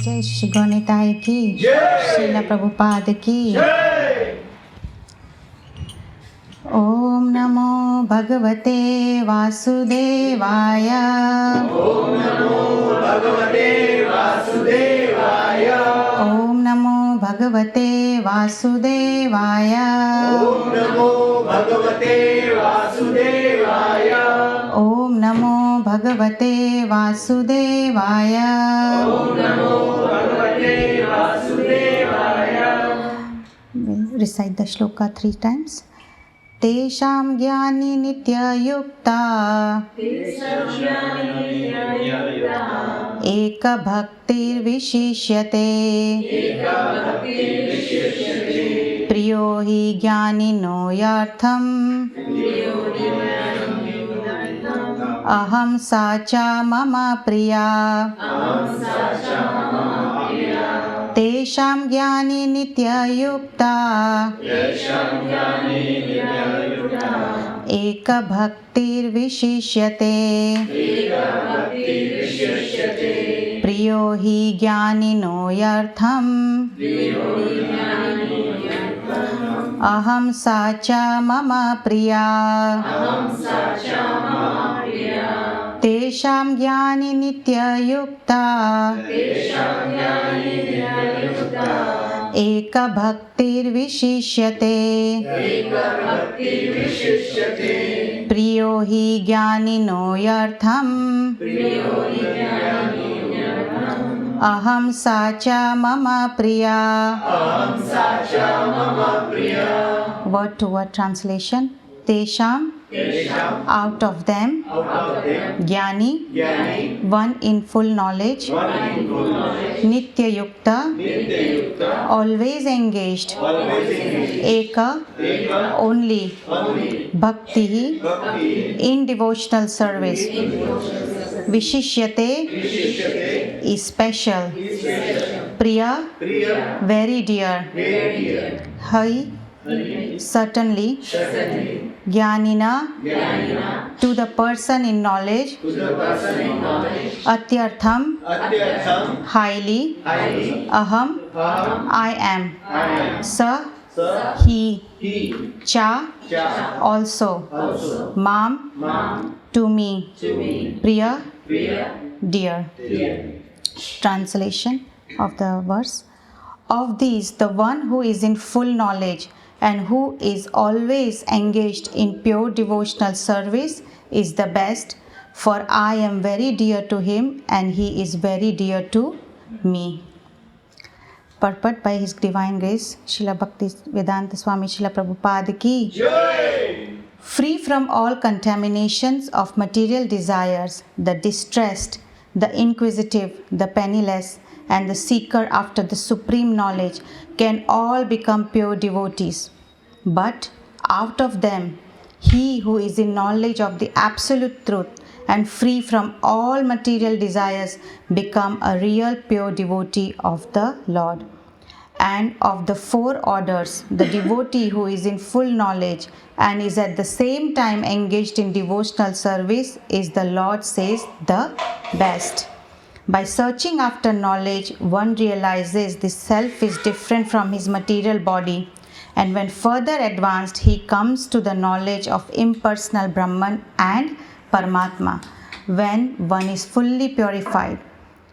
जय श्री गणेताय की श्रीला प्रभुपाद की ओम नमो भगवते वासुदेवाय ओम नमो भगवते वासुदेवाय ओम नमो भगवते वासुदेवाय ओम नमो भगवते वासुदेवाय ओम नमो भगवते वासुदेवाय ओम नमो भगवते वासुदेवाय Recite the shloka 3 times. तेषां ज्ञानी नित्ययुक्ता एक भक्तिर्विशिष्यते प्रियो हि ज्ञानिनो यार्थम् अहं सा च मम प्रिया तेषां ज्ञानी नित्ययुक्ता एक भक्तिर्विशिष्यते प्रियो हि ज्ञानिनो यार्थम् अहं सा च मम प्रिया तेषां ज्ञानी नित्ययुक्ता एक भक्तिर्विशिष्यते प्रियो हि ज्ञानिनो यार्थम् अहं सा च मम प्रिया Word to word translation. Tesham, out of them, Jnani, one in full knowledge, Nitya Yukta, always engaged, Eka, only, Bhakti, in devotional service, Vishishyate, is special, Priya, very dear, Hai, certainly, Jnanina, to the person in knowledge, Atyartham, highly, Aham, I am, Sa, he, Cha, also, Mam, to me, Priya, dear. Translation of the verse. Of these, the one who is in full knowledge and who is always engaged in pure devotional service is the best, for I am very dear to him and he is very dear to me. Purport by His Divine Grace, Srila Bhakti Vedanta Swami Srila Prabhupada ki. Free from all contaminations of material desires, the distressed, the inquisitive, the penniless, and the seeker after the supreme knowledge can all become pure devotees. But out of them, he who is in knowledge of the absolute truth and free from all material desires become a real pure devotee of the Lord. And of the four orders, the devotee who is in full knowledge and is at the same time engaged in devotional service is, the Lord says, the best. By searching after knowledge, one realizes the self is different from his material body, and when further advanced, he comes to the knowledge of impersonal Brahman and Paramatma. When one is fully purified,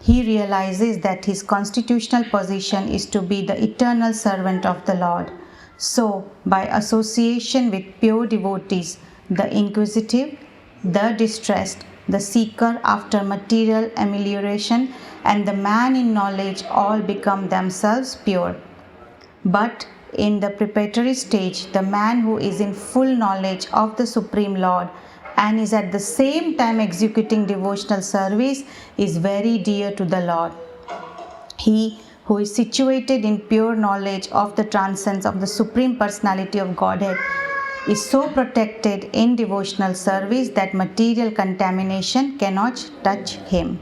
he realizes that his constitutional position is to be the eternal servant of the Lord. So, by association with pure devotees, the inquisitive, the distressed, the seeker after material amelioration, and the man in knowledge all become themselves pure. But in the preparatory stage, the man who is in full knowledge of the Supreme Lord and is at the same time executing devotional service is very dear to the Lord. He who is situated in pure knowledge of the transcendence of the Supreme Personality of Godhead is so protected in devotional service that material contamination cannot touch him.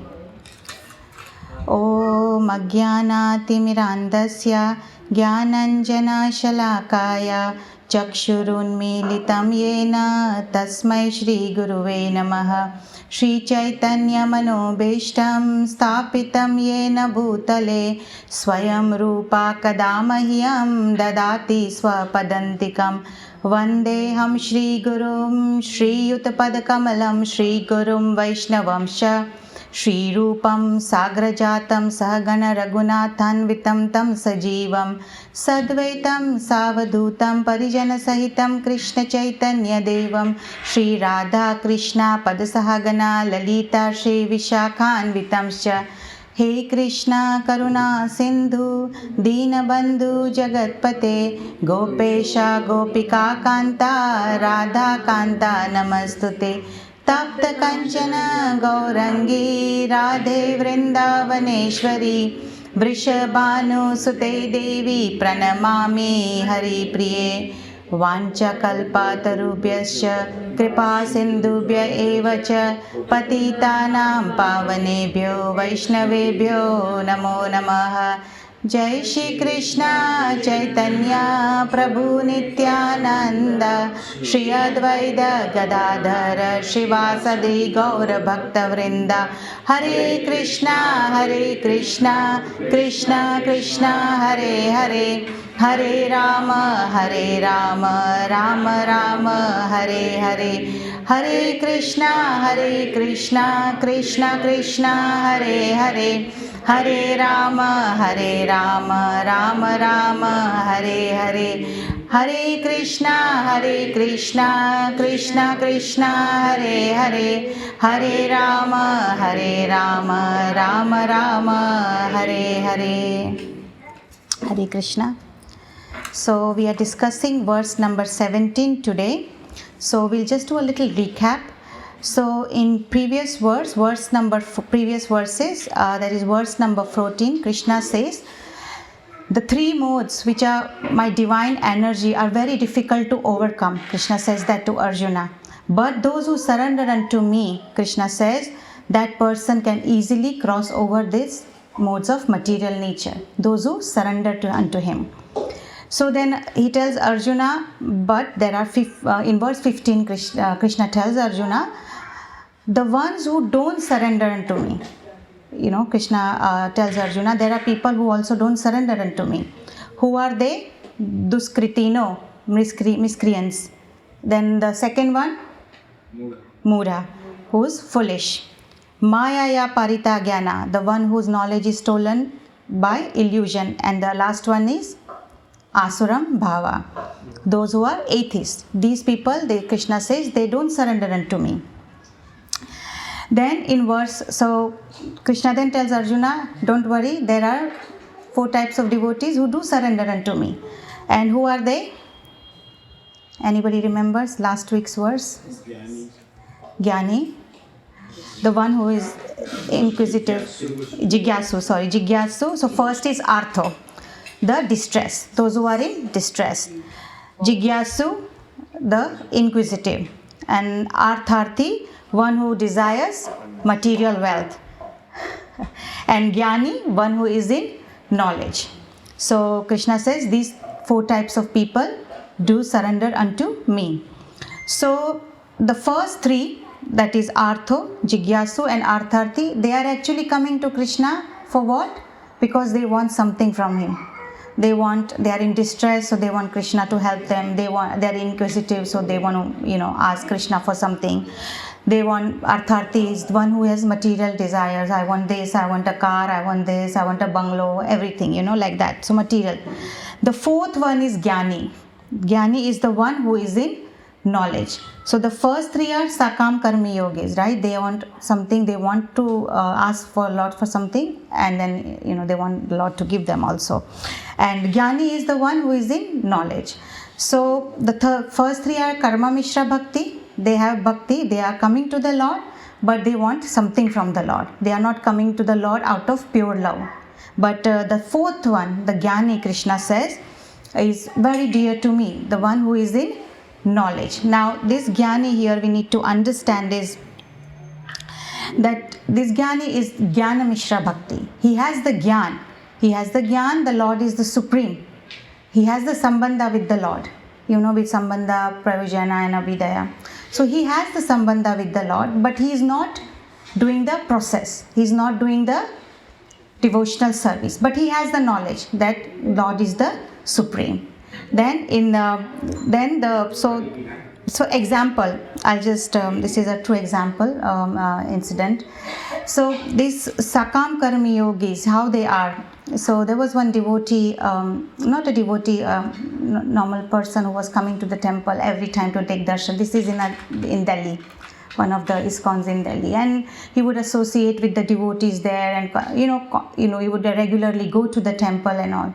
Om Ajnanaatimirandasya Jnananjana Shalakaya चक्षुरुन्मीलितं येन तस्मै श्रीगुरुवे नमः। श्रीचैतन्यमनोभीष्टं स्थापितं येन भूतले स्वयं रूपा कदा मह्यं ददाति स्वपदान्तिकं। वन्देऽहं श्रीगुरुं श्रीयुतपदकमलं श्रीगुरुं वैष्णवंश श्रीरूपं साग्रजातं सहगण रघुनाथान्वितं तं सजीवं सद्वैतं सावधूतं परिजनसहितं कृष्णचैतन्यदेवं श्रीराधा कृष्णा पदसहगना ललिता श्रीविशाखान्वितंश्च। हे कृष्णा करुणा सिन्धु दीनबन्धु जगत्पते गोपेश गोपिका कान्ता राधा कान्ता नमस्तुते। तप्त कंचन गौरंगी राधे वृंदावनेश्वरी वृषभानुसुते देवी प्रणमामि हरिप्रिये। वाञ्छाकल्पतरुभ्यश्च कृपा सिन्धुभ्य एव च पतितानां पावनेभ्यो वैष्णवेभ्यो नमो नमः। जय श्री कृष्ण चैतन्य प्रभु नित्यानंद श्री अद्वैत गदाधर श्रीवासदि गौर भक्तवृंद। हरे कृष्णा कृष्ण कृष्ण हरे हरे हरे राम राम राम हरे हरे। हरे कृष्णा कृष्ण कृष्ण हरे हरे हरे राम राम राम हरे हरे। हरे Krishna Krishna Krishna Hare Hare Hare Ram Ram Ram Hare Hare. Hare Krishna. So we are discussing verse number 17 today. So we'll just do a little recap. So in previous verses, that is verse number 14, Krishna says, the three modes which are my divine energy are very difficult to overcome. Krishna says that to Arjuna. But those who surrender unto me, Krishna says, that person can easily cross over these modes of material nature. Those who surrender unto him. So then he tells Arjuna, but there are in verse 15, Krishna tells Arjuna, the ones who don't surrender unto me. Krishna tells Arjuna, there are people who also don't surrender unto me. Who are they? Duskritino, miscreants. Then the second one, Mura, who's foolish. Mayaya parita jnana, the one whose knowledge is stolen by illusion. And the last one is Asuram Bhava, those who are atheists. These people, Krishna says, they don't surrender unto me. Then in so Krishna then tells Arjuna, don't worry, there are 4 types of devotees who do surrender unto me. And who are they? Anybody remembers last week's verse? Jnani. The one who is inquisitive. Jigyasu. So first is Artho, the distress, those who are in distress. Jigyasu, the inquisitive. And Artharthi, one who desires material wealth. And Jnani, one who is in knowledge. So Krishna says these 4 types of people do surrender unto me. So the first 3, that is Artho, Jigyasu and Artharthi, they are actually coming to Krishna for what? Because they want something from him. They are in distress, so they want Krishna to help them. They are inquisitive, so they want to, ask Krishna for something. They want, Artharthi is one who has material desires. I want this, I want a car, I want this, I want a bungalow, everything, like that. So material. The 4th one is Jnani. Jnani is the one who is in knowledge. So the first 3 are Sakam Karmi Yogis, right? They want something, they want to ask for a lot for something, and then, they want a lot to give them also. And Jnani is the one who is in knowledge. So the first 3 are Karma Mishra Bhakti. They have bhakti, they are coming to the Lord, but they want something from the Lord. They are not coming to the Lord out of pure love. But the 4th one, the Jnani, Krishna says, is very dear to me, the one who is in knowledge. Now this Jnani here we need to understand is that this Jnani is Jnana Mishra Bhakti. He has the Jnana. The Lord is the supreme. He has the Sambandha with the Lord. with Sambandha, Pravijana and Abhidaya. So he has the Sambandha with the Lord, but he is not doing the process. He is not doing the devotional service, but he has the knowledge that Lord is the Supreme. Then so example, I'll just this is a true example incident. So these Sakam Karmi Yogis, how they are. So there was one devotee, not a devotee, normal person who was coming to the temple every time to take darshan. This is in Delhi, one of the Iskcons in Delhi, and he would associate with the devotees there, and he would regularly go to the temple and all.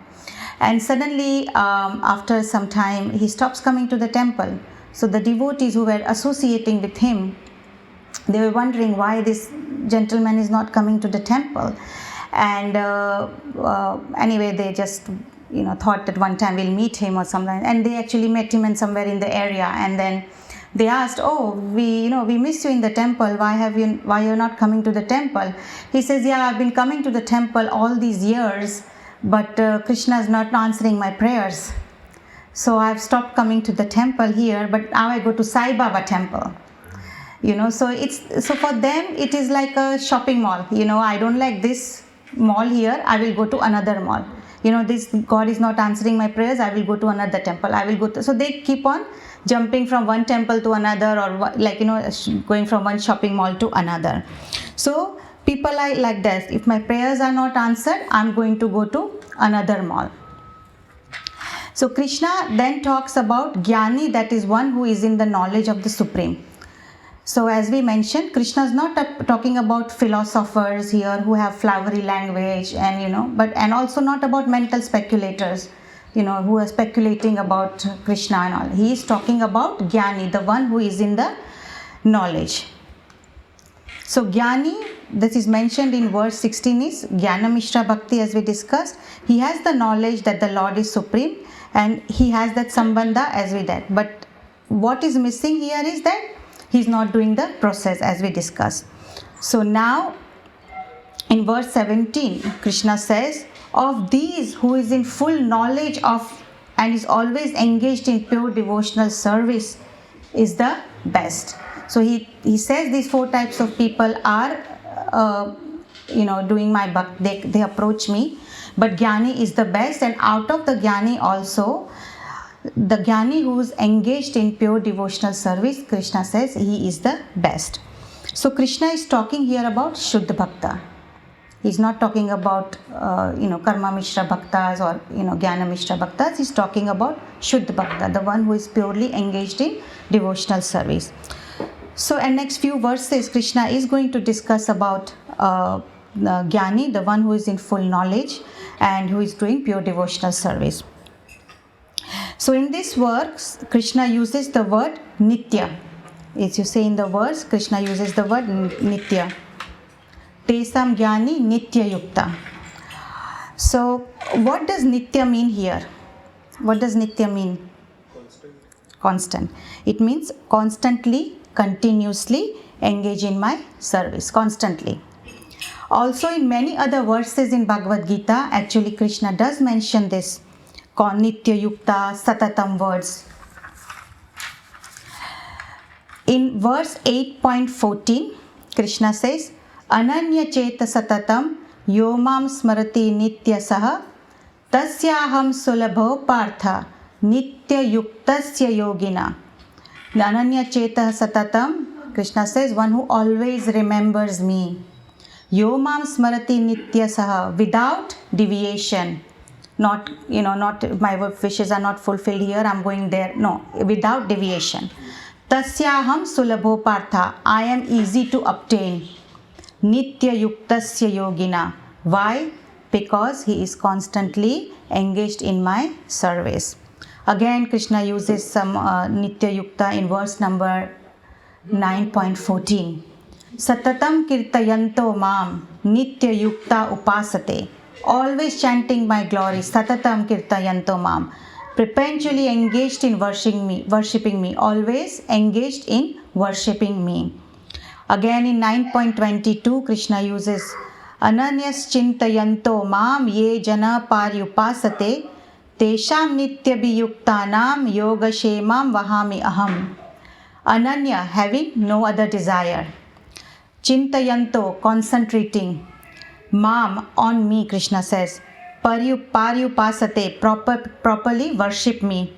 And suddenly, after some time, he stops coming to the temple. So the devotees who were associating with him, they were wondering why this gentleman is not coming to the temple. And anyway, they just thought that one time we'll meet him or something. And they actually met him somewhere in the area. And then they asked, "Oh, we miss you in the temple. Why you're not coming to the temple?" He says, "Yeah, I've been coming to the temple all these years, but Krishna is not answering my prayers. So I've stopped coming to the temple here, but now I go to Sai Baba temple." So for them it is like a shopping mall. I don't like this mall here, I will go to another mall. This God is not answering my prayers, I will go to another temple. So they keep on jumping from one temple to another, or going from one shopping mall to another. So people are like that. If my prayers are not answered, I'm going to go to another mall. So Krishna then talks about Jnani, that is one who is in the knowledge of the Supreme. So as we mentioned, Krishna is not talking about philosophers here who have flowery language, and also not about mental speculators, who are speculating about Krishna and all. He is talking about Jnani, the one who is in the knowledge. So Jnani, this is mentioned in verse 16, is Jnana Mishra Bhakti, as we discussed. He has the knowledge that the Lord is Supreme, and he has that Sambandha as we did. But what is missing here is that he's not doing the process, as we discussed. So now in verse 17, Krishna says, "Of these who is in full knowledge of and is always engaged in pure devotional service is the best." So he says these four types of people are doing my bhakti, they approach me, but Jnani is the best. And out of the Jnani also, the Jnani who is engaged in pure devotional service, Krishna says he is the best. So Krishna is talking here about Shuddha Bhakta. He's not talking about Karma Mishra Bhaktas or Jnana Mishra Bhaktas. He's talking about Shuddha Bhakta, the one who is purely engaged in devotional service. So in next few verses, Krishna is going to discuss about Jnani, the one who is in full knowledge and who is doing pure devotional service. So in this verse, Krishna uses the word Nitya. As you say in the verse, Krishna uses the word Nitya. Tesam Jnani Nitya Yukta. So what does Nitya mean here? What does Nitya mean? Constant. It means constantly, continuously engage in my service, constantly. Also in many other verses in Bhagavad Gītā, actually Krishna does mention this Nitya Yukta, Satatam words. In verse 8.14, Krishna says, Ananya Cheta Satatam Yomam Smarati Nitya Saha Tasyaham Sulabho Partha Nitya Yuktasya Yogina. The Ananya Cheta Satatam, Krishna says, one who always remembers me. Yomam Smarati Nitya Saha, without deviation. Not my wishes are not fulfilled here, I'm going there. No, without deviation. Tasyaham Sulabho Partha, I am easy to obtain. Nitya Yuktasya Yogina. Why? Because he is constantly engaged in my service. Again, Krishna uses some Nitya Yukta in verse number 9.14. Satatam Kirtayanto Mam Nitya Yukta Upasate. Always chanting my glory. Satatam Kirtayanto Mam. Perpetually engaged in worshipping me. Always engaged in worshipping me. Again in 9.22, Krishna uses Ananyas Chintayanto Mam Ye Jana Paryupasate Tesham nityabhiyuktanam yogashemam vahami aham. Ananya, having no other desire. Chintayanto, concentrating. Mam, on me, Krishna says. Paryupasate, properly worship me.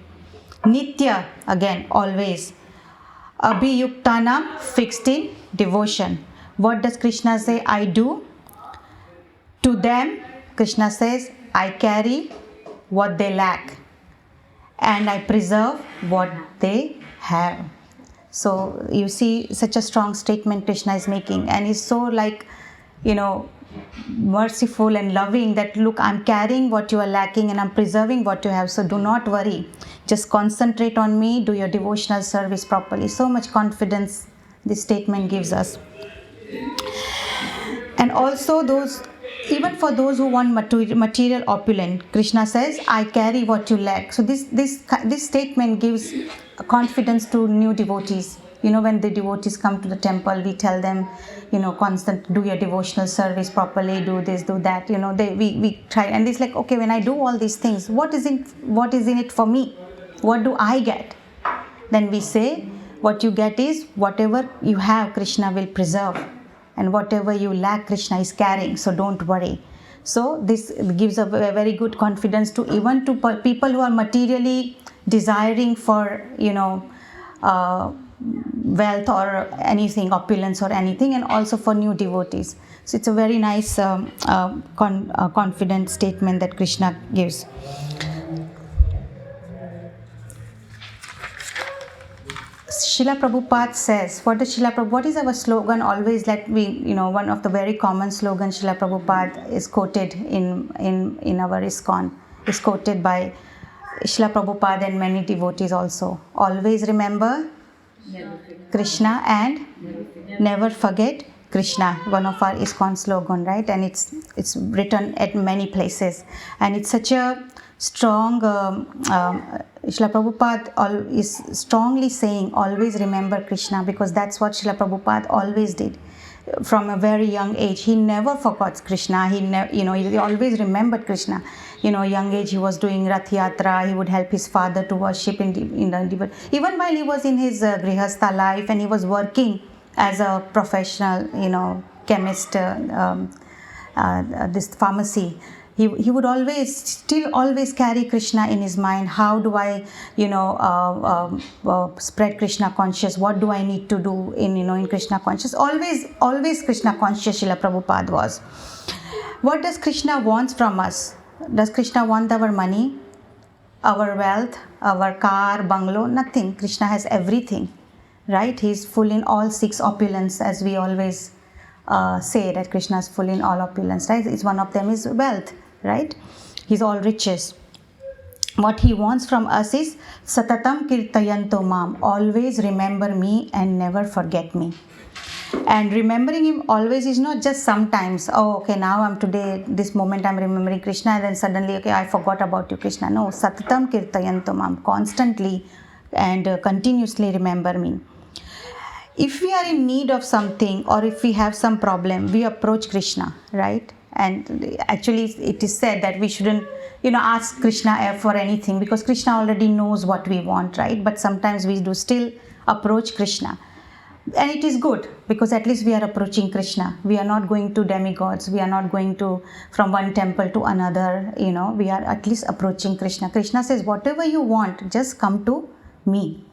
Nitya, again, always. Abhiyuktanam, fixed in devotion. What does Krishna say I do? To them, Krishna says, I carry what they lack and I preserve what they have. So you see such a strong statement Krishna is making, and he's so merciful and loving that look, I'm carrying what you are lacking and I'm preserving what you have, so do not worry, just concentrate on me, do your devotional service properly. So much confidence this statement gives us. And also even for those who want material opulence, Krishna says, I carry what you lack. So this statement gives confidence to new devotees. When the devotees come to the temple, we tell them, do your devotional service properly, do this, do that. We try, and it's like, okay, when I do all these things, what is in it for me? What do I get? Then we say, what you get is whatever you have, Krishna will preserve. And whatever you lack, Krishna is carrying, so don't worry. So this gives a very good confidence to even to people who are materially desiring for, wealth or anything, opulence or anything, and also for new devotees. So it's a very nice confident statement that Krishna gives. Srila Prabhupada says, what is our slogan always? One of the very common slogans Srila Prabhupada is quoted in our Iskcon, is quoted by Srila Prabhupada and many devotees also. Always remember Krishna and never forget Krishna, one of our Iskcon slogan, right? And it's written at many places, and it's such a strong, Srila Prabhupada is strongly saying, always remember Krishna, because that's what Srila Prabhupada always did. From a very young age, he never forgot Krishna. He always remembered Krishna. Young age, he was doing Rath Yatra. He would help his father to worship even while he was in his Grihastha life and he was working as a professional, chemist, this pharmacy. He would always carry Krishna in his mind. How do I, spread Krishna conscious? What do I need to do in Krishna conscious? Always Krishna conscious Srila Prabhupada was. What does Krishna want from us? Does Krishna want our money, our wealth, our car, bungalow? Nothing. Krishna has everything, right? He's full in all six opulence, as we always say that Krishna is full in all opulence, right? It's one of them is wealth, right? He's all riches. What he wants from us is satatam kirtayanto mam, always remember me and never forget me. And remembering him always is not just sometimes, now this moment I'm remembering Krishna, and then suddenly, I forgot about you, Krishna. No, satatam kirtayanto mam, constantly and continuously remember me. If we are in need of something, or if we have some problem, we approach Krishna, right? And actually it is said that we shouldn't ask Krishna for anything, because Krishna already knows what we want, right? But sometimes we do still approach Krishna, and it is good, because at least we are approaching Krishna. We are not going to demigods, we are not going to from one temple to another, we are at least approaching Krishna. Krishna says, whatever you want, just come to me,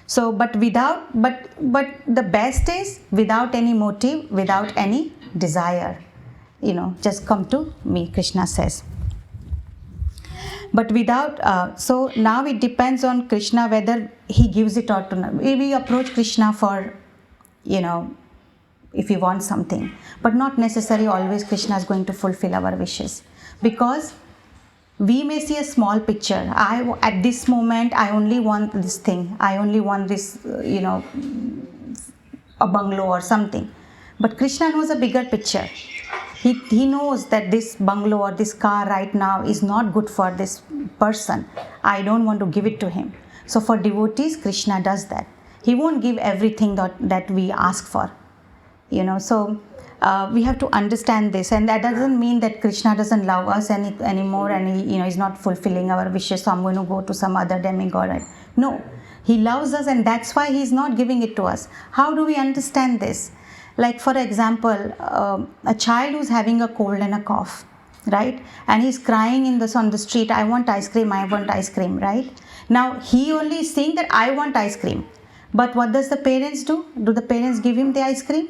So, but the best is without any motive, without any desire, just come to me, Krishna says. But without, so now it depends on Krishna whether he gives it or not. We approach Krishna for, if we want something, but not necessarily always Krishna is going to fulfill our wishes, because we may see a small picture. At this moment, I only want this thing. I only want this, a bungalow or something. But Krishna knows a bigger picture. He knows that this bungalow or this car right now is not good for this person. I don't want to give it to him. So for devotees, Krishna does that. He won't give everything that we ask for. So We have to understand this, and that doesn't mean that Krishna doesn't love us anymore, and he, is not fulfilling our wishes, so I'm going to go to some other demigod. Right? No, he loves us, and that's why he's not giving it to us. How do we understand this? Like, for example, a child who's having a cold and a cough, right? And he's crying on the street, I want ice cream, right? Now, he only is saying that I want ice cream. But what does the parents do? Do the parents give him the ice cream?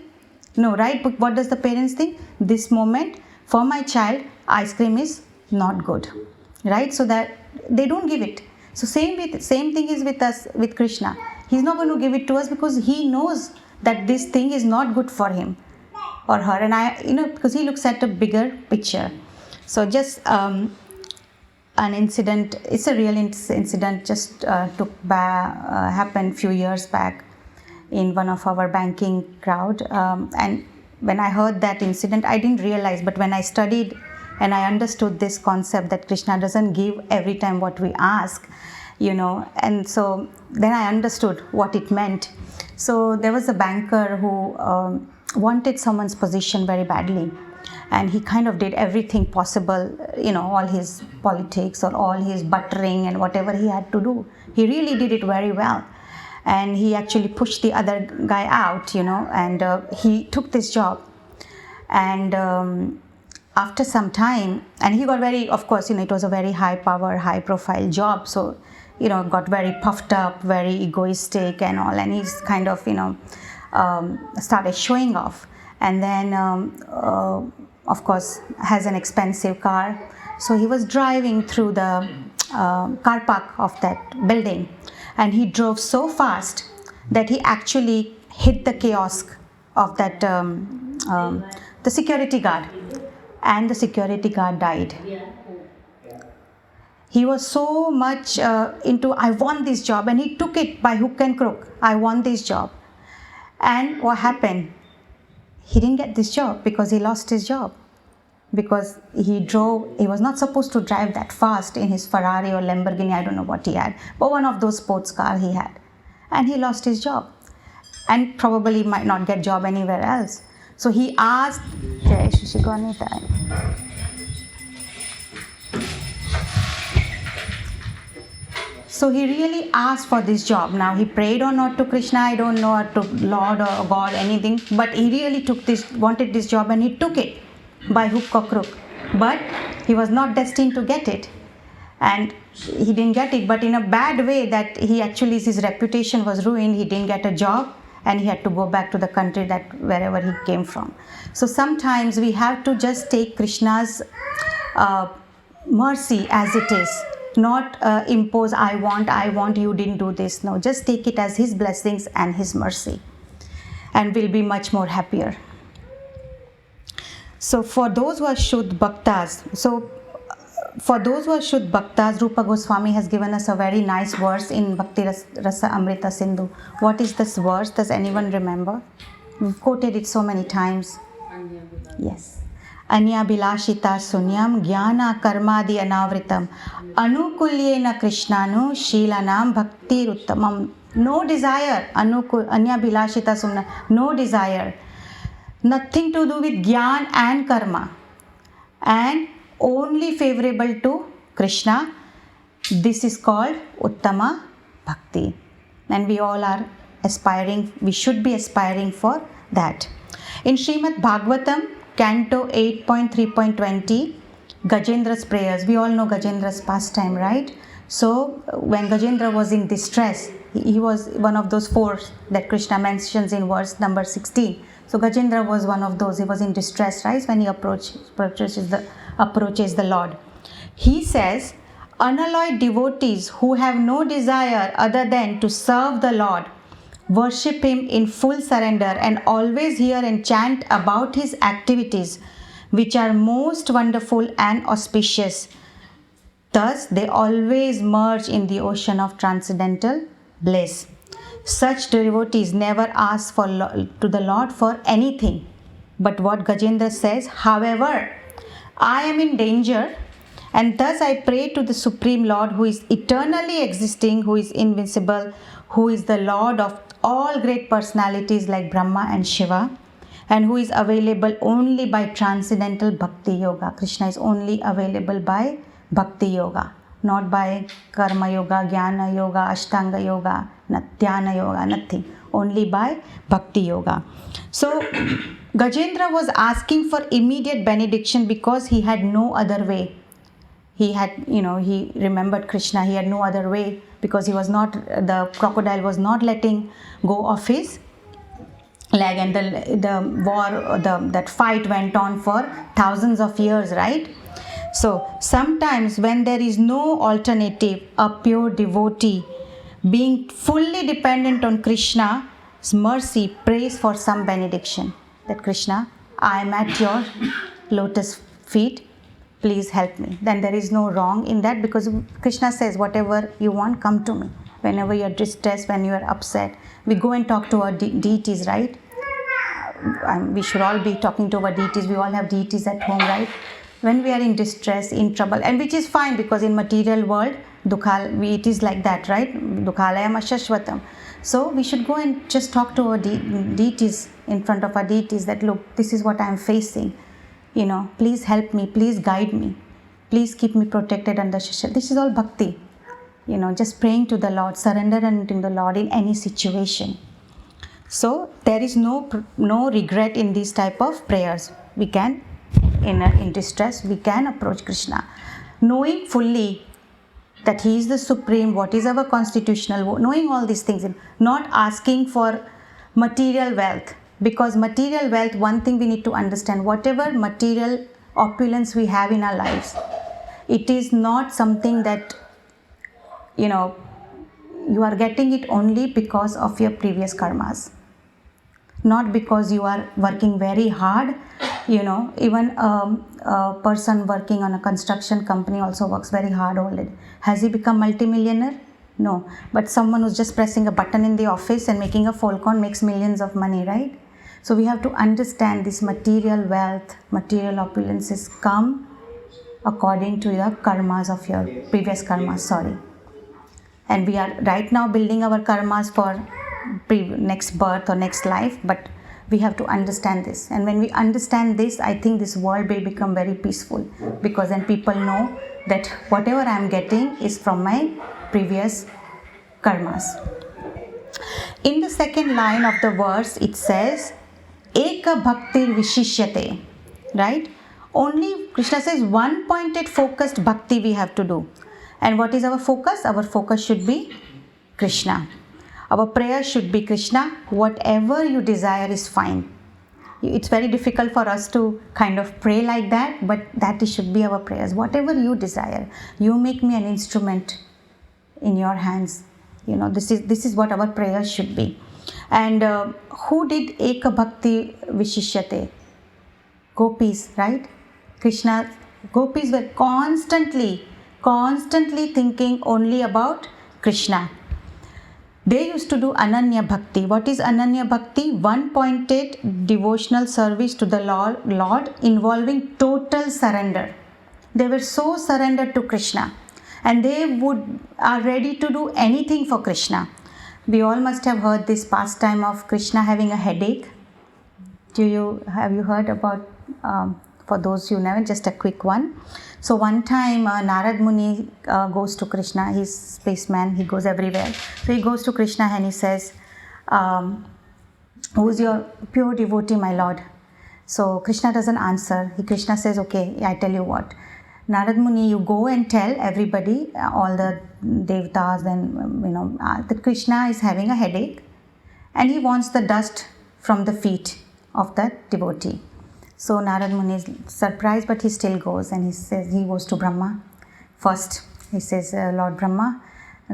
No, right? But what does the parents think? This moment, for my child, ice cream is not good, right? So that they don't give it. So same thing is with us, with Krishna. He's not going to give it to us because he knows that this thing is not good for him or her. And because he looks at a bigger picture. So just an incident, it's a real incident, just happened few years back in one of our banking crowd. And when I heard that incident, I didn't realize, but when I studied and I understood this concept that Krishna doesn't give every time what we ask, and so then I understood what it meant. So there was a banker who wanted someone's position very badly, and he kind of did everything possible, all his politics or all his buttering and whatever he had to do. He really did it very well. And he actually pushed the other guy out, and he took this job. And after some time, and he got very, of course, it was a very high power, high profile job. So, got very puffed up, very egoistic and all. And he's kind of, started showing off. And then, of course, has an expensive car. So he was driving through the car park of that building. And he drove so fast that he actually hit the kiosk of that the security guard, and the security guard died. He was so much into, I want this job, and he took it by hook and crook. I want this job. And what happened? He didn't get this job because he lost his job. Because he was not supposed to drive that fast in his Ferrari or Lamborghini, I don't know what he had, but one of those sports cars he had. And he lost his job. And probably might not get job anywhere else. So he asked, so he really asked for this job. Now he prayed or not to Krishna, I don't know, or to Lord or God, anything, but he really wanted this job, and he took it by hook or crook. But he was not destined to get it, and he didn't get it, but in a bad way, that his reputation was ruined. He didn't get a job, and he had to go back to the country wherever he came from. So sometimes we have to just take Krishna's mercy as it is, not impose, I want, you didn't do this. No, just take it as his blessings and his mercy, and we'll be much more happier. So for those who are Shuddha Bhaktas, Rupa Goswami has given us a very nice verse in Bhakti Rasa Amrita Sindhu. What is this verse? Does anyone remember? We've quoted it so many times. Yes. Anya Bilashita Sunyam Jnana Karmadi Anavritam Anukulyena Krishnanu Shilanam Bhakti Uttamam. No desire. Anya Bilashita Sunyam. No desire. Nothing to do with Gyan and Karma, and only favorable to Krishna. This is called Uttama Bhakti, and we all are aspiring, we should be aspiring for that. In Srimad Bhagavatam, Canto 8.3.20, Gajendra's prayers, we all know Gajendra's pastime, right? So when Gajendra was in distress, he was one of those four that Krishna mentions in verse number 16. So Gajendra was one of those. He was in distress, right? When he approaches the Lord. He says, unalloyed devotees who have no desire other than to serve the Lord, worship Him in full surrender, and always hear and chant about His activities, which are most wonderful and auspicious. Thus, they always merge in the ocean of transcendental bliss. Such devotees never ask to the Lord for anything. But what Gajendra says, however, I am in danger, and thus I pray to the Supreme Lord, who is eternally existing, who is invincible, who is the Lord of all great personalities like Brahma and Shiva, and who is available only by transcendental bhakti yoga. Krishna is only available by bhakti yoga, not by karma yoga, jnana yoga, ashtanga yoga, dhyana yoga, nothing. Only by bhakti yoga. So Gajendra was asking for immediate benediction because he had no other way. He had, he remembered Krishna. He had no other way because the crocodile was not letting go of his leg, and the war, that fight went on for thousands of years, right? So sometimes when there is no alternative, a pure devotee being fully dependent on Krishna's mercy prays for some benediction. That Krishna, I am at your lotus feet, please help me. Then there is no wrong in that, because Krishna says, whatever you want, come to me. Whenever you are distressed, when you are upset, we go and talk to our deities, right? We should all be talking to our deities. We all have deities at home, right? When we are in distress, in trouble, and which is fine, because in material world, it is like that, right? Dukhalayam ashashvatam. So we should go and just talk to our deities, in front of our deities, that look, this is what I am facing. Please help me, please guide me, please keep me protected under Shasha. This is all bhakti. Just praying to the Lord, surrendering to the Lord in any situation. So there is no regret in these type of prayers. We can, in distress, we can approach Krishna, knowing fully that He is the Supreme, what is our constitutional, knowing all these things, not asking for material wealth. Because material wealth, one thing we need to understand, whatever material opulence we have in our lives, it is not something that, you are getting it only because of your previous karmas. Not because you are working very hard. Even a person working on a construction company also works very hard already. Has he become multimillionaire? No. But someone who's just pressing a button in the office and making a phone call makes millions of money, right? So we have to understand this material wealth, material opulences come according to the karmas of your previous karmas, And we are right now building our karmas for next birth or next life, but we have to understand this. And when we understand this, I think this world will become very peaceful, because then people know that whatever I am getting is from my previous karmas. In the second line of the verse, it says, Eka Bhaktir Vishishyate, right? Only Krishna says one pointed focused bhakti we have to do. And what is our focus? Our focus should be Krishna. Our prayer should be Krishna. Whatever you desire is fine. It's very difficult for us to kind of pray like that, but that should be our prayers. Whatever you desire, you make me an instrument in your hands. This is what our prayers should be. And who did Eka Bhakti Vishishyate? Gopis, right? Krishna, gopis were constantly thinking only about Krishna. They used to do Ananya Bhakti. What is Ananya Bhakti? One-pointed devotional service to the Lord involving total surrender. They were so surrendered to Krishna, and they are ready to do anything for Krishna. We all must have heard this pastime of Krishna having a headache. Have you heard about, for those who never, just a quick one. So one time Narad Muni goes to Krishna. He's spaceman, he goes everywhere. So he goes to Krishna and he says, who's your pure devotee, my Lord? So Krishna doesn't answer. Krishna says, okay, I tell you what. Narad Muni, you go and tell everybody, all the devatas, that Krishna is having a headache and he wants the dust from the feet of the devotee. So Narad Muni is surprised, but he still goes, and he goes to Brahma first. He says, Lord Brahma,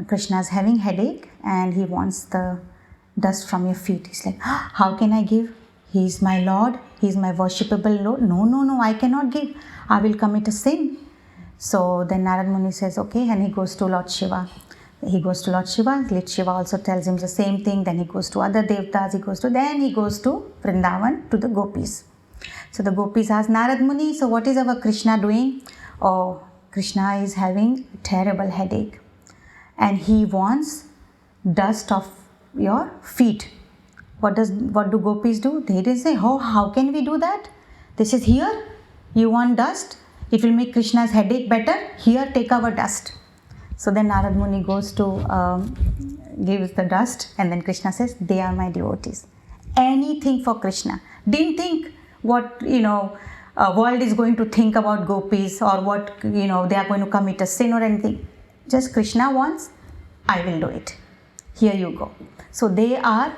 Krishna is having headache and he wants the dust from your feet. He's like, how can I give? He is my Lord, he is my worshipable Lord. No, I cannot give. I will commit a sin. So then Narad Muni says, okay, and he goes to Lord Shiva. Lord Shiva also tells him the same thing. Then he goes to other devatas, then he goes to Vrindavan, to the gopis. So the gopis ask Narad Muni, so what is our Krishna doing? Oh, Krishna is having a terrible headache and he wants dust of your feet. What do gopis do? They didn't say, oh, how can we do that? This is here. You want dust? It will make Krishna's headache better. Here, take our dust. So then Narad Muni goes to gives the dust, and then Krishna says, they are my devotees. Anything for Krishna. Didn't think what world is going to think about gopis, or what they are going to commit a sin or anything. Just Krishna wants, I will do it. Here you go. So they are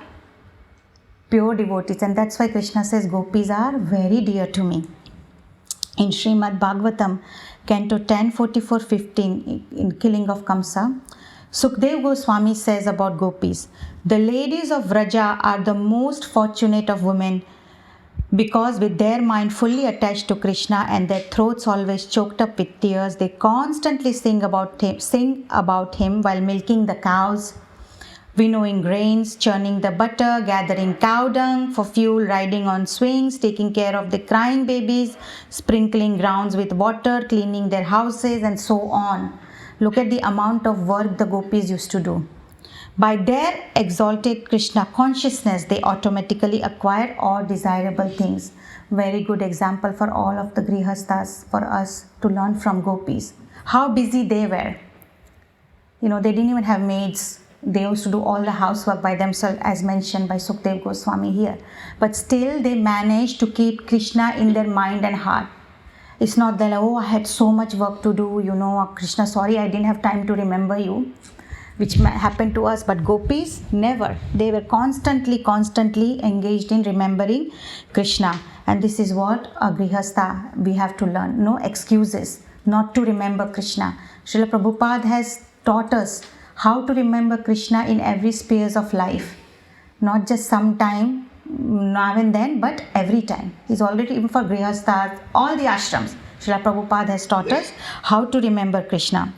pure devotees, and that's why Krishna says gopis are very dear to me. In Srimad Bhagavatam, Canto 10, 44-15, in Killing of Kamsa, Sukdev Goswami says about gopis, the ladies of Vraja are the most fortunate of women, because with their mind fully attached to Krishna and their throats always choked up with tears, they constantly sing about him while milking the cows, winnowing grains, churning the butter, gathering cow dung for fuel, riding on swings, taking care of the crying babies, sprinkling grounds with water, cleaning their houses, and so on. Look at the amount of work the gopis used to do. By their exalted Krishna consciousness, they automatically acquire all desirable things. Very good example for all of the grihasthas, for us to learn from gopis. How busy they were. They didn't even have maids. They used to do all the housework by themselves, as mentioned by Sukdev Goswami here. But still they managed to keep Krishna in their mind and heart. It's not that, I had so much work to do, Krishna, sorry, I didn't have time to remember you, which happened to us. But gopis, never. They were constantly engaged in remembering Krishna. And this is what a grihastha we have to learn. No excuses not to remember Krishna. Srila Prabhupada has taught us how to remember Krishna in every spheres of life. Not just sometime, now and then, but every time. He's already, even for grihasthas, all the ashrams, Srila Prabhupada has taught us how to remember Krishna.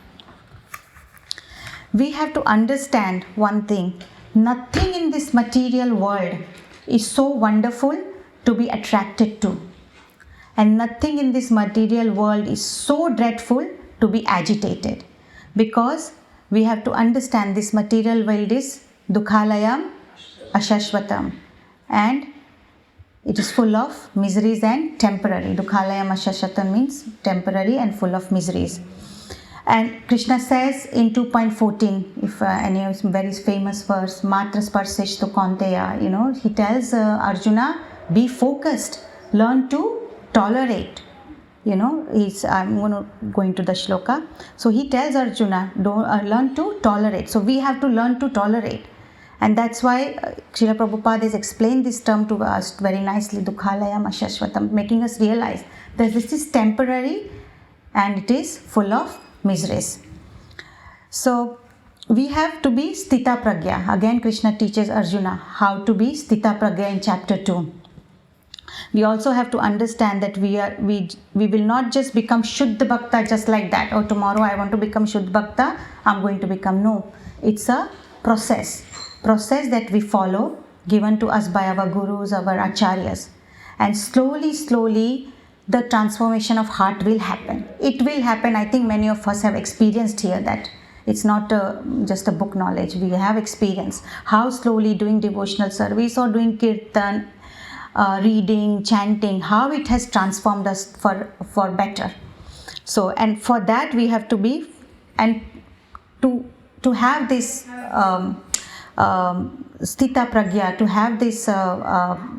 We have to understand one thing. Nothing in this material world is so wonderful to be attracted to. And nothing in this material world is so dreadful to be agitated. Because we have to understand this material world is dukhalayam ashashvatam, and it is full of miseries and temporary. Dukhalayam ashashvatam means temporary and full of miseries. And Krishna says in 2.14, if any very famous verse, Matra Sparsesh tu Kaunteya, he tells Arjuna, be focused, learn to tolerate. I'm going to the shloka. So he tells Arjuna, learn to tolerate. So we have to learn to tolerate. And that's why Srila Prabhupada has explained this term to us very nicely, Dukhalayam Ashashvatam, making us realize that this is temporary and it is full of miseries. So we have to be Sthita Pragya. Again, Krishna teaches Arjuna how to be Sthita Pragya in chapter 2. We also have to understand that we will not just become Shuddha Bhakta just like that. Oh, tomorrow I want to become Shuddha Bhakta, I'm going to become. No, it's a process that we follow, given to us by our gurus, our acharyas. And slowly, the transformation of heart will happen. It will happen. I think many of us have experienced here that it's not just a book knowledge. We have experienced how slowly doing devotional service or doing kirtan, reading, chanting, how it has transformed us for better. So, and for that we have to be, and to have this Sthita Pragya, to have this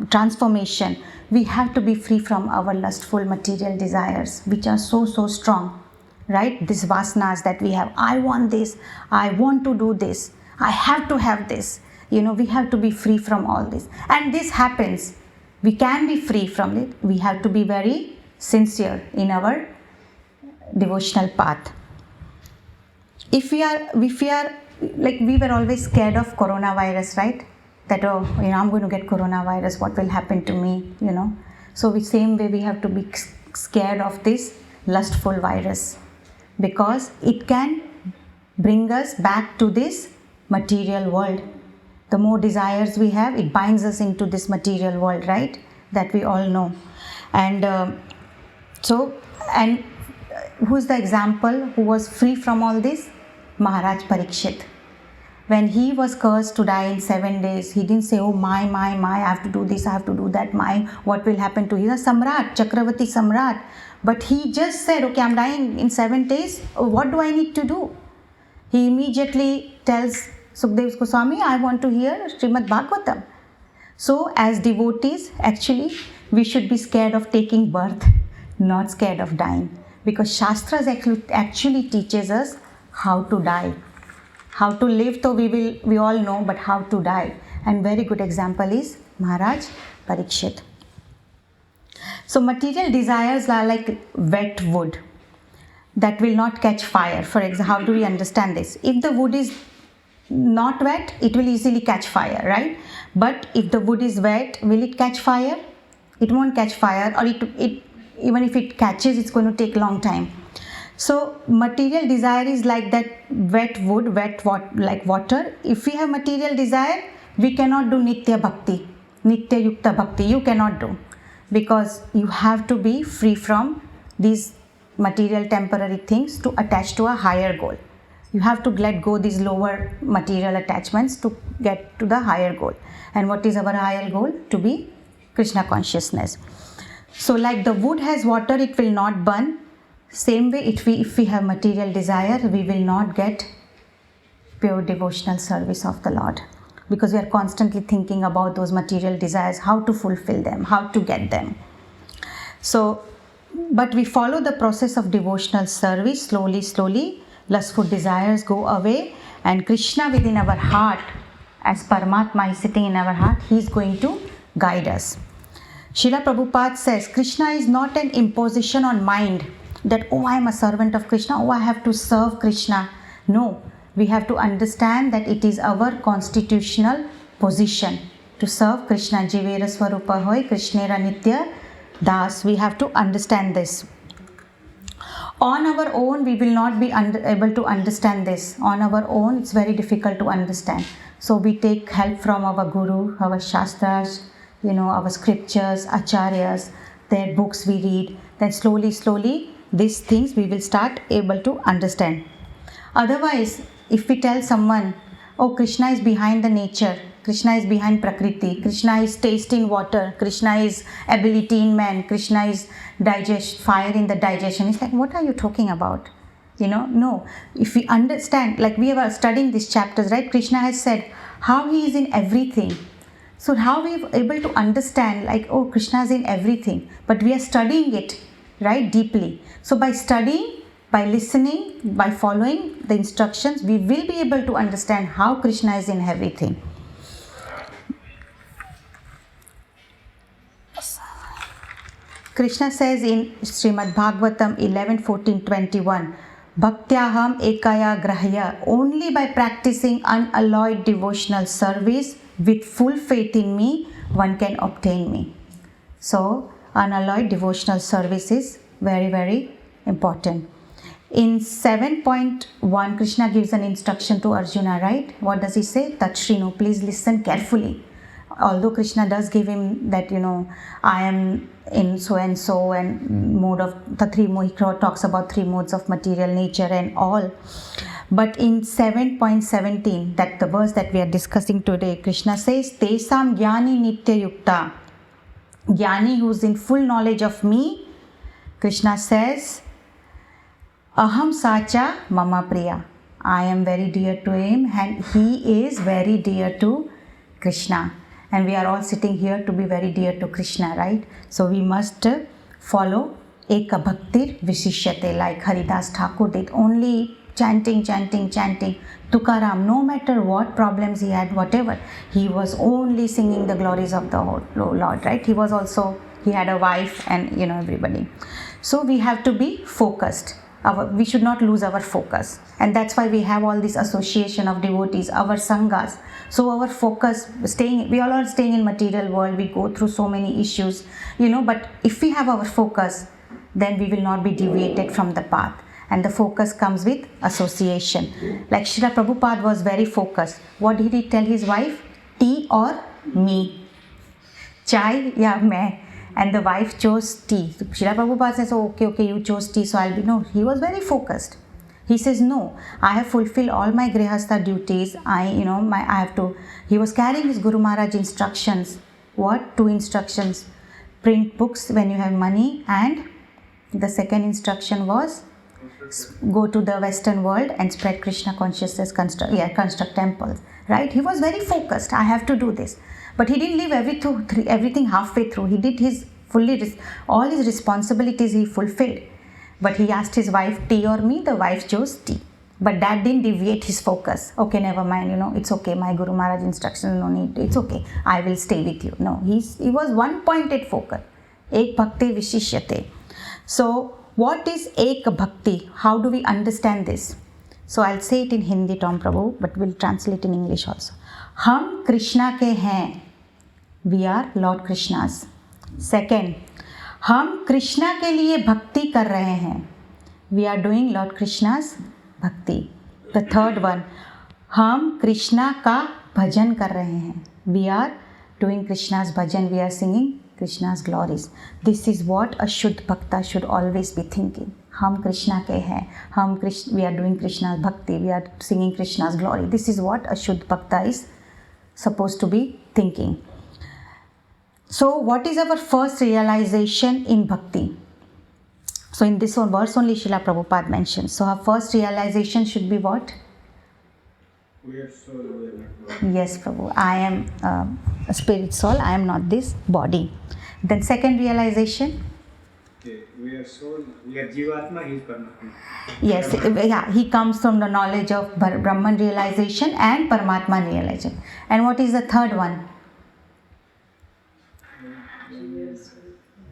transformation, we have to be free from our lustful material desires, which are so strong, right? These vasanas that we have. I want this, I want to do this, I have to have this. We have to be free from all this. And this happens. We can be free from it. We have to be very sincere in our devotional path. If we are like, we were always scared of coronavirus, right? That, I'm going to get coronavirus, what will happen to me, So the same way we have to be scared of this lustful virus, because it can bring us back to this material world. The more desires we have, it binds us into this material world, right? That we all know. And and who's the example who was free from all this? Maharaj Parikshit. When he was cursed to die in 7 days, he didn't say, oh my, I have to do this, I have to do that, what will happen to him? He's a Samrat, Chakravarti Samrat. But he just said, okay, I'm dying in 7 days, what do I need to do? He immediately tells Sukdev Goswami, I want to hear Srimad Bhagavatam. So as devotees, actually, we should be scared of taking birth, not scared of dying. Because Shastras actually teaches us how to die. How to live, though we all know, but how to die. And very good example is Maharaj Parikshit. So material desires are like wet wood that will not catch fire. For example, how do we understand this? If the wood is not wet, it will easily catch fire, right? But if the wood is wet, will it catch fire? It won't catch fire, or it even if it catches, it's going to take a long time. So material desire is like that wet wood, like water. If we have material desire, we cannot do Nitya Bhakti, Nitya Yukta Bhakti. You cannot do, because you have to be free from these material temporary things to attach to a higher goal. You have to let go these lower material attachments to get to the higher goal. And what is our higher goal? To be Krishna consciousness. So like the wood has water, it will not burn. Same way, if we have material desire, we will not get pure devotional service of the Lord, because we are constantly thinking about those material desires, how to fulfill them, how to get them. So, but we follow the process of devotional service slowly, lustful desires go away, and Krishna within our heart, as Paramatma is sitting in our heart, he is going to guide us. Srila Prabhupada says, Krishna is not an imposition on mind, that, oh, I am a servant of Krishna, oh, I have to serve Krishna. No, we have to understand that it is our constitutional position to serve Krishna. Jivera Swarupa hoy, Krishnera Nitya Das. We have to understand this. On our own, we will not be able to understand this. On our own, it's very difficult to understand. So we take help from our Guru, our Shastras, our scriptures, Acharyas, their books we read. Then slowly, these things we will start able to understand. Otherwise, if we tell someone, oh, Krishna is behind the nature, Krishna is behind Prakriti, Krishna is taste in water, Krishna is ability in man, Krishna is fire in the digestion. It's like, what are you talking about? No. If we understand, like we were studying these chapters, right? Krishna has said how he is in everything. So how we are able to understand, like, oh, Krishna is in everything, but we are studying it, right, deeply. So by studying, by listening, by following the instructions, we will be able to understand how Krishna is in everything. Krishna says in Srimad Bhagavatam 11:14-21, Bhaktyaham ekaya grahya, only by practicing unalloyed devotional service with full faith in me, one can obtain me. So, unalloyed devotional service is very, very important. In 7.1, Krishna gives an instruction to Arjuna, right? What does he say? Tatshrinu, please listen carefully. Although Krishna does give him that, I am in so and so and mode of the three, he talks about 3 modes of material nature and all. But in 7.17, that the verse that we are discussing today, Krishna says, Tesam Jnani Nitya Yukta. Jnani, who is in full knowledge of me, Krishna says, Aham Sacha Mama Priya. I am very dear to him and he is very dear to Krishna. And we are all sitting here to be very dear to Krishna, right? So we must follow Eka Bhaktir Vishishyate, like Haridas Thakur did. Only chanting. Tukaram, no matter what problems he had, whatever, he was only singing the glories of the Lord, right? He had a wife and, everybody. So we have to be focused. We should not lose our focus. And that's why we have all this association of devotees, our sanghas. So our focus, we all are staying in material world, we go through so many issues, but if we have our focus, then we will not be deviated from the path. And the focus comes with association. Like Srila Prabhupada was very focused. What did he tell his wife? Tea or me? Chai ya main? And the wife chose tea. So Srila Prabhupada says, oh, okay, you chose tea, so I'll be. No, he was very focused. He says, no, I have fulfilled all my grihastha duties. He was carrying his Guru Maharaj instructions. What? 2 instructions. Print books when you have money, and the second instruction was go to the Western world and spread Krishna consciousness, construct temples. Right? He was very focused. I have to do this. But he didn't leave everything halfway through. He did all his responsibilities he fulfilled. But he asked his wife, tea or me? The wife chose tea. But that didn't deviate his focus. Okay, never mind, it's okay. My Guru Maharaj instructions, no need. It's okay. I will stay with you. No, he was one-pointed focus. Ek bhakti vishishyate. So, what is ek bhakti? How do we understand this? So, I'll say it in Hindi, Tom Prabhu, but we'll translate in English also. Hum Krishna ke hain. We are Lord Krishna's. Second, हम कृष्णा के लिए भक्ति कर रहे हैं. We are doing Lord Krishna's bhakti. The third one, हम कृष्णा का भजन कर रहे हैं. We are doing Krishna's bhajan. We are singing Krishna's glories. This is what a Shuddha Bhakta should always be thinking. हम कृष्णा के हैं. We are doing Krishna's bhakti. We are singing Krishna's glory. This is what a Shuddha Bhakta is supposed to be thinking. So, what is our first realization in bhakti? So, in this one verse only Srila Prabhupada mentions. So, our first realization should be what? We are soul, we are not body. Yes, Prabhu. I am a spirit soul. I am not this body. Then second realization? Okay, we are soul, we are Jivatma, he is Paramatma. Yes, he comes from the knowledge of Brahman realization and Paramatma realization. And what is the third one?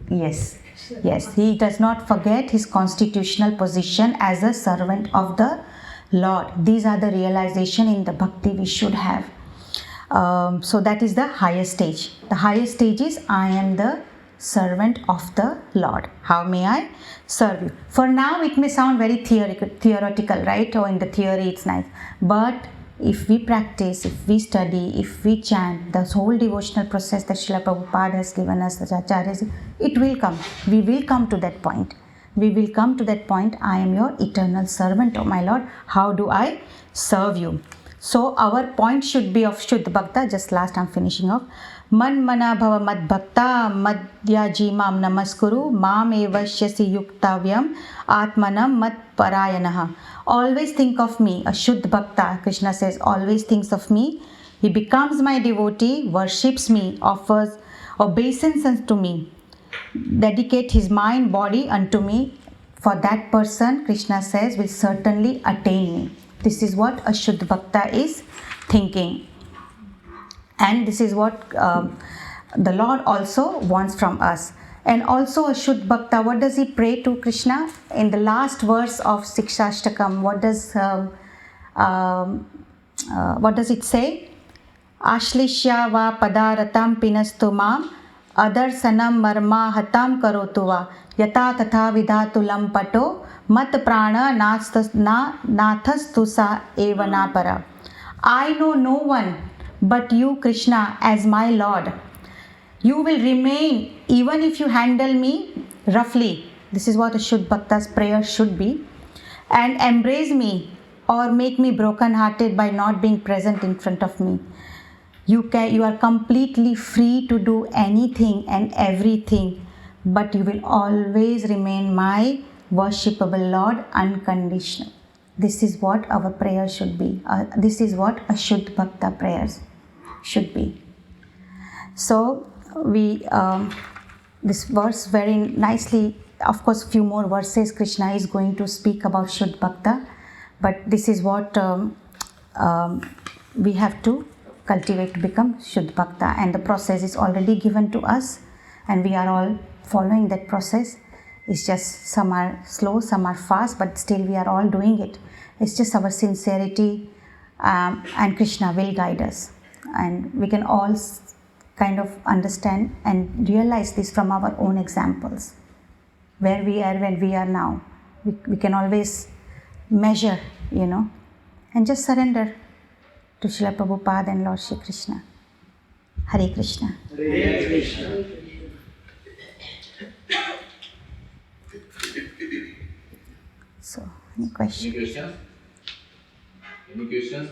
Yes, he does not forget his constitutional position as a servant of the Lord. These are the realization in the bhakti we should have. So that is the highest stage. The highest stage is I am the servant of the Lord. How may I serve you? For now it may sound very theoretical, right? Or in the theory it's nice. But if we practice, if we study, if we chant, the whole devotional process that Srila Prabhupada has given us, the acharyas, it will come. We will come to that point. We will come to that point. I am your eternal servant, oh my Lord. How do I serve you? So our point should be of Shuddha Bhakta. Just last I'm finishing off. Man mana bhava mad bhakta madhyaji mam namaskuru mam evashyasi yuktavyam atmanam mad parayanaha. Always think of me. A Shuddha Bhakta, Krishna says, always thinks of me. He becomes my devotee, worships me, offers obeisance unto me, dedicate his mind, body unto me. For that person, Krishna says, will certainly attain me. This is what a Shuddha Bhakta is thinking. And this is what the Lord also wants from us. And also a Shuddha Bhakta, what does he pray to Krishna? In the last verse of Sikshashtakam, what does it say? Ashlishya va padaratam pinastu mam adarsanam marma hatam karotu va yata tatha vidhatu lampato mat prana nathastu sa evana para. I know no one but you, Krishna, as my Lord. You will remain even if you handle me roughly. This is what a Shuddha Bhakta's prayer should be. And embrace me or make me broken-hearted by not being present in front of me. You are completely free to do anything and everything, but you will always remain my worshipable Lord unconditional. This is what our prayer should be. This is what a Shuddha Bhakta prayers should be. So, this verse very nicely, of course few more verses Krishna is going to speak about Shuddha Bhakta, but this is what we have to cultivate to become Shuddha Bhakta, and the process is already given to us and we are all following that process. It's just some are slow, some are fast, but still we are all doing it. It's just our sincerity and Krishna will guide us, and we can all kind of understand and realize this from our own examples. Where we are, when we are now, we can always measure, and just surrender to Srila Prabhupada and Lord Shri Krishna. Hare Krishna. Hare Krishna. So, any question? Any questions? Any questions?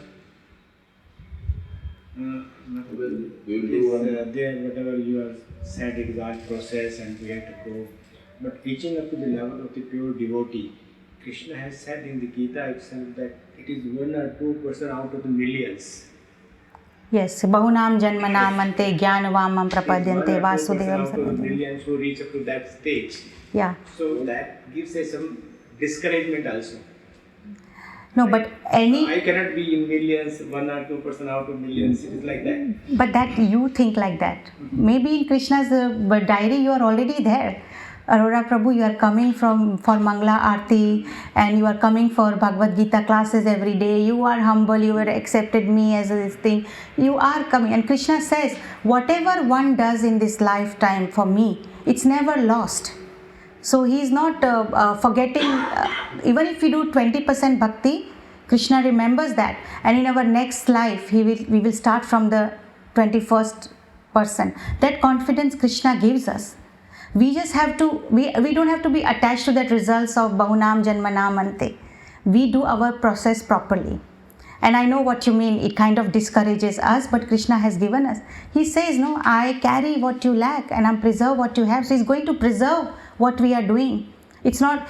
Whatever you have said, it is our process and we have to go. But reaching up to the level of the pure devotee, Krishna has said in the Gita itself that it is 1 or 2% out of the millions. Yes, bahunam janmanam ante jnanavamam prapadyante vasudevam out of the sarvadam. millions who reach up to that stage. Yeah. So that gives us some discouragement also. No, but I cannot be in millions, 1 or 2% out of millions. It is like that. But that you think like that. Maybe in Krishna's diary you are already there. Arora Prabhu, you are coming for Mangala Aarti and you are coming for Bhagavad Gītā classes every day. You are humble, you have accepted me as this thing. You are coming. And Krishna says, whatever one does in this lifetime for me, it's never lost. So he is not forgetting, even if we do 20% bhakti, Krishna remembers that. And in our next life, we will start from the 21st person. That confidence Krishna gives us. We just have to, we don't have to be attached to that results of bahunam janmanam ante. We do our process properly. And I know what you mean, it kind of discourages us, but Krishna has given us. He says, no, I carry what you lack and I preserve what you have. So he's going to preserve what we are doing. It's not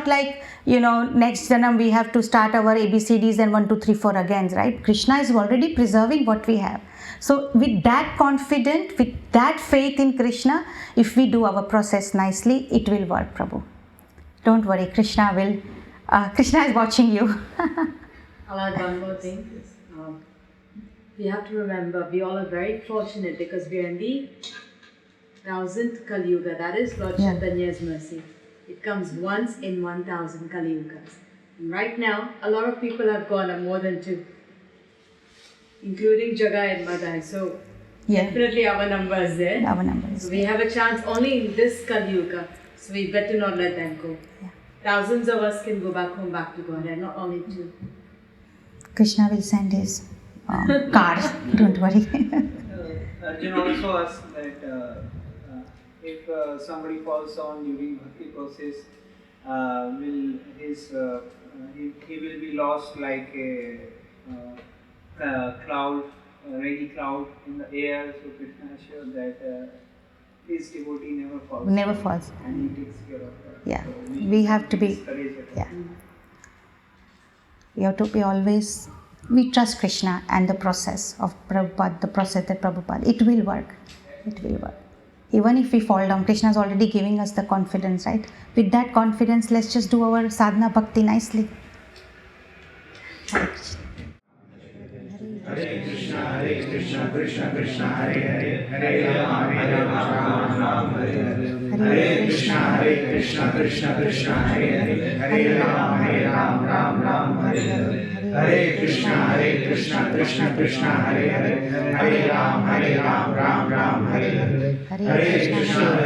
like, next janam we have to start our ABCDs and 1, 2, 3, 4 again, right? Krishna is already preserving what we have. So with that confidence, with that faith in Krishna, if we do our process nicely, it will work, Prabhu. Don't worry, Krishna is watching you. I'll add one more thing. We have to remember, we all are very fortunate because we are in the 1000th Kali Yuga. That is Lord Chaitanya's mercy. It comes once in 1000 Kali Yugas. And right now, a lot of people have gone, more than 2. Including Jaga and Madai. So definitely our number is there. Our number is so we have a chance only in this Kali Yuga. So we better not let them go. Yeah. Thousands of us can go back home, back to God, and not only 2. Krishna will send his car. Don't worry. Arjun also asked that if somebody falls on during bhakti process, he will be lost like a cloud, a rainy cloud in the air. So Krishna assured that his devotee never falls. Never falls. And he takes care of that. Yeah. So We have to be. discouraged. Yeah. We have to be always. We trust Krishna and the process of Prabhupada, the process that Prabhupada. It will work. It will work. Even if we fall down, Krishna is already giving us the confidence, right? With that confidence, let's just do our sadhana bhakti nicely. Hare Krishna. Hare Krishna, Krishna Krishna, Hare Hare, Hare Ram, Hare Ram, Hare Krishna, Krishna Krishna, Hare Hare, Hare Ram, Ram Hare Hare. Hare Krishna, Krishna Krishna, Hare Hare, Hare Ram, Ram Hare Hare. Hare Krishna,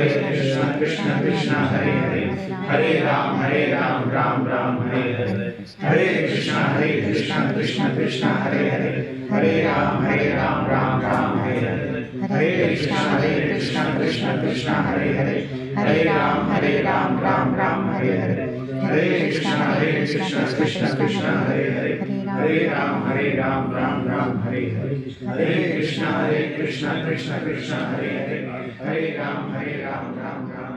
Krishna Krishna, Hare Hare, Hare Ram, Ram Hare Hare. Hare Krishna, Krishna Krishna, Hare Hare, Hare Ram, Ram Hare Hare. Hare Krishna, Krishna Krishna, Hare Hare, Hare Ram, Ram Hare Hare. Hare Krishna, Krishna Krishna, Hare Hare, Hare Ram, Ram Hare Hare. Hare Krishna, Krishna Krishna, Hare Hare, Hare Ram, Ram